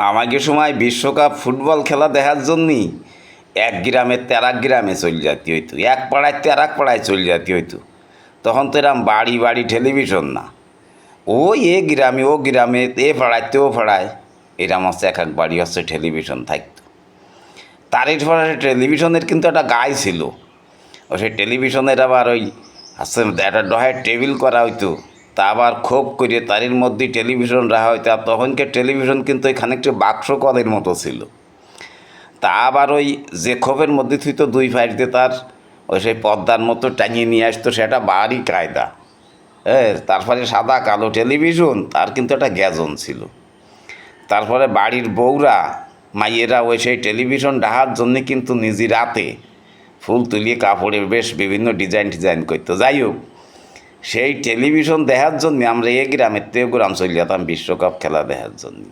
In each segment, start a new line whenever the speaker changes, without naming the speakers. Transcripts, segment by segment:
আমাকে সময় বিশ্বকাপ ফুটবল খেলা দেখার জন্যই এক গ্রামে তেরাক গ্রামে চলে যেতে হইতো, এক পাড়ায় তেরাক পাড়ায় চলে যেতে হইতো। তখন তো এরম বাড়ি বাড়ি টেলিভিশন না, এ গ্রামে ও গ্রামে এ পাড়ায় ও পাড়ায় এরম হচ্ছে এক এক বাড়ি হচ্ছে টেলিভিশন থাকতো। তারই পরে টেলিভিশনের কিন্তু একটা গায়ে ছিল, সেই টেলিভিশনের আবার ওই হচ্ছে একটা ডহের টেবিল করা হইতো, তা আবার খোপ করে তারির মধ্যেই টেলিভিশন রাখা হইতো। আর তখনকার টেলিভিশন কিন্তু ওই খানিকটা বাক্স কলের মতো ছিল। তা আবার ওই যে খোপের মধ্যে থুইতো দুই ফাইটতে তার ওই সেই পর্দার মতো টাঙিয়ে নিয়ে আসতো, সেটা বাড়ি কায়দা। তারপরে সাদা কালো টেলিভিশন, তার কিন্তু একটা গ্যাজন ছিল। তারপরে বাড়ির বউরা মাইয়েরা ওই সেই টেলিভিশন ডাহার জন্যে কিন্তু নিজে রাতে ফুল তুলিয়ে কাপড়ে বেশ বিভিন্ন ডিজাইন করতো। যাই হোক, সেই টেলিভিশন দেখার জন্যে আমরা এ গ্রামের তেও গ্রাম চলে যেতাম বিশ্বকাপ খেলা দেখার জন্যে।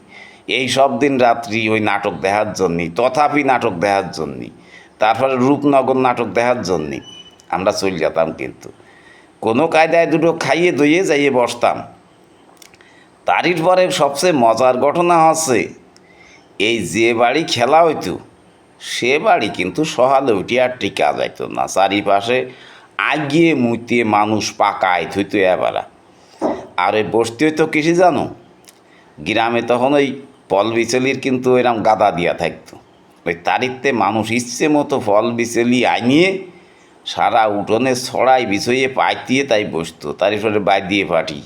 এই সব দিন রাত্রি ওই নাটক দেখার জন্যে, তথাপি নাটক দেখার জন্যে, তারপরে রূপনগর নাটক দেখার জন্যে আমরা চলে যেতাম। কিন্তু কোনো কায়দায় দুটো খাইয়ে দইয়ে যাইয়ে বসতাম। তারই পরে সবচেয়ে মজার ঘটনা হচ্ছে, এই যে বাড়ি খেলা হইতো সে বাড়ি কিন্তু সকালে উঠে আর টিকা যাইতো না। চারিপাশে আগিয়ে মুইতে মানুষ পাকায় থইতো এবারা। আর ওই বসতে হইতো কিছু জানো, গ্রামে তখন ওই ফল বিচলির কিন্তু এরম গাদা দিয়া থাকতো। ওই তারিতে মানুষ ইচ্ছে মতো ফল বিচলি আনিয়ে সারা উঠোনে ছড়াই বিছইয়ে পাইতিয়ে তাই বসতো। তারপরে বাই দিয়ে পাঠি,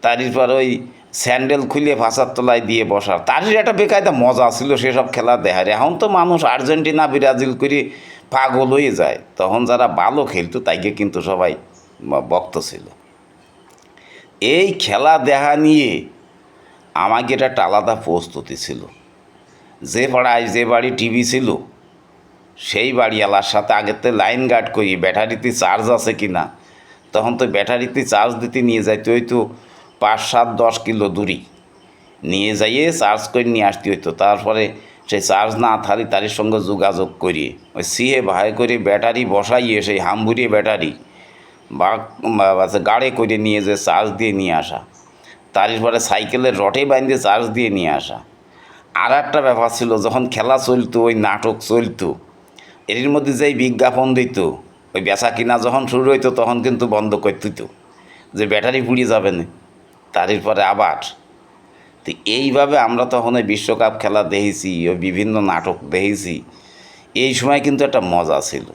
তারপর ওই স্যান্ডেল খুলে ফাঁসার তলায় দিয়ে বসার, তারই একটা বেকায়দা মজা ছিল সেসব খেলা দেখার। এখন তো মানুষ আর্জেন্টিনা ব্রাজিল করে পাগল হয়ে যায়, তখন যারা ভালো খেলতো তাইকে কিন্তু সবাই বক্ত ছিল। এই খেলা দেখা নিয়ে আমাকে এটা একটা আলাদা প্রস্তুতি ছিল। যে পাড়ায় যে বাড়ি টিভি ছিল সেই বাড়িওয়ালার সাথে আগেতে লাইন গার্ড করি ব্যাটারিতে চার্জ আছে কি না। তখন তো ব্যাটারিতে চার্জ দিতে নিয়ে যাইতে হয়তো 5, 7, 10 কিলো দূরি নিয়ে যাইয়ে চার্জ করে নিয়ে আসতে হইতো। তারপরে সেই চার্জ না থালি তার সঙ্গে যোগাযোগ করিয়ে ওই সিহে ভাই করে ব্যাটারি বসাইয়ে সেই হামবুড়িয়ে ব্যাটারি বা গাড়ি করে নিয়ে যে চার্জ দিয়ে নিয়ে আসা, তারপরে সাইকেলের রটে বাইন্দে চার্জ দিয়ে নিয়ে আসা। আর একটা ব্যাপার ছিল, যখন খেলা চলতো ওই নাটক চলতো, এর মধ্যে যেই বিজ্ঞাপন দিত ওই বেচা কিনা যখন শুরু হইতো তখন কিন্তু বন্ধ করতে হইতো, যে ব্যাটারি পুড়িয়ে যাবে না। তারপরে আবার তো এইভাবে আমরা তখন ওই বিশ্বকাপ খেলা দেখেছি, ওই বিভিন্ন নাটক দেখেছি। এই সময় কিন্তু একটা মজা ছিল।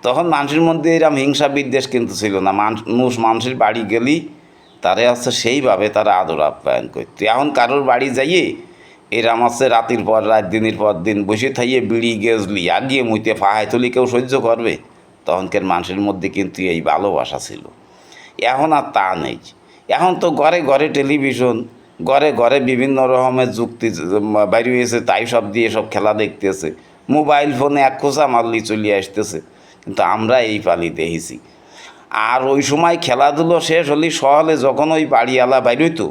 তখন মানুষের মধ্যে এরকম হিংসা বিদ্বেষ কিন্তু ছিল না। মানুষের বাড়ি গেলেই তারা হচ্ছে সেইভাবে তারা আদর আপ্যায়ন করতো। এখন কারোর বাড়ি যাইয়ে এরম হচ্ছে রাতের পর রাত দিনের পর দিন বসে থাইয়ে বিড়ি গেজলি আগিয়ে মুইতে ফাহাই তুলি কেউ সহ্য করবে? তখনকার মানুষের মধ্যে কিন্তু এই ভালোবাসা ছিল। এখন আর তা নেই। এখন তো ঘরে ঘরে টেলিভিশন, ঘরে ঘরে বিভিন্ন রকমের যুক্তি বাইরে হয়েছে, তাই সব দিয়ে সব খেলা দেখতেছে। মোবাইল ফোনে এক খোঁচা মারলি চলিয়ে আসতেছে। কিন্তু আমরা এই পালি দেখেছি। আর ওই সময় খেলাধুলো শেষ হলে সহলে যখন ওই বাড়িওয়ালা বাইর হইতো,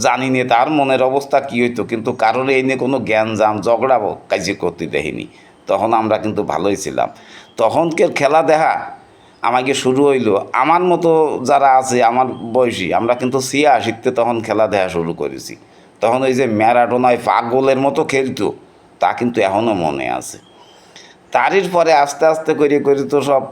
জানি নে তার মনের অবস্থা কী হইতো, কিন্তু কারোর এই নিয়ে কোনো জ্ঞানজাম ঝগড়া কাজে করতে দেখিনি। তখন আমরা কিন্তু ভালোই ছিলাম। তখনকার খেলা দেখা আমাকে শুরু হইলো, আমার মতো যারা আছে আমার বয়সী, আমরা কিন্তু 86-তে তখন খেলা দেখা শুরু করেছি। তখন ওই যে ম্যারাডোনায় পাগলের মতো খেলতো, তা কিন্তু এখনও মনে আছে। তারই পরে আস্তে আস্তে করে করে তো সব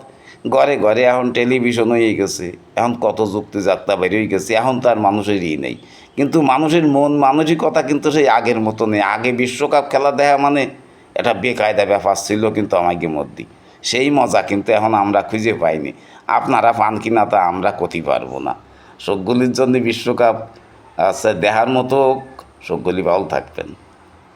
ঘরে ঘরে এখন টেলিভিশন হয়ে গেছে। এখন কত যুক্তি যাত্রা বেরিয়ে গেছে, এখন তো আর মানুষেরই নেই। কিন্তু মানুষের মন মানসিকতা কিন্তু সেই আগের মতো নেই। আগে বিশ্বকাপ খেলা দেখা মানে এটা বেকায়দা ব্যাপার ছিল কিন্তু আমাকে মধ্যে। সেই মজা কিন্তু এখন আমরা খুঁজে পাইনি। আপনারা পান কিনা তা আমরা করতে পারবো না। সবগুলির জন্য বিশ্বকাপ দেখার মতো সবগুলি ভালো থাকবেন।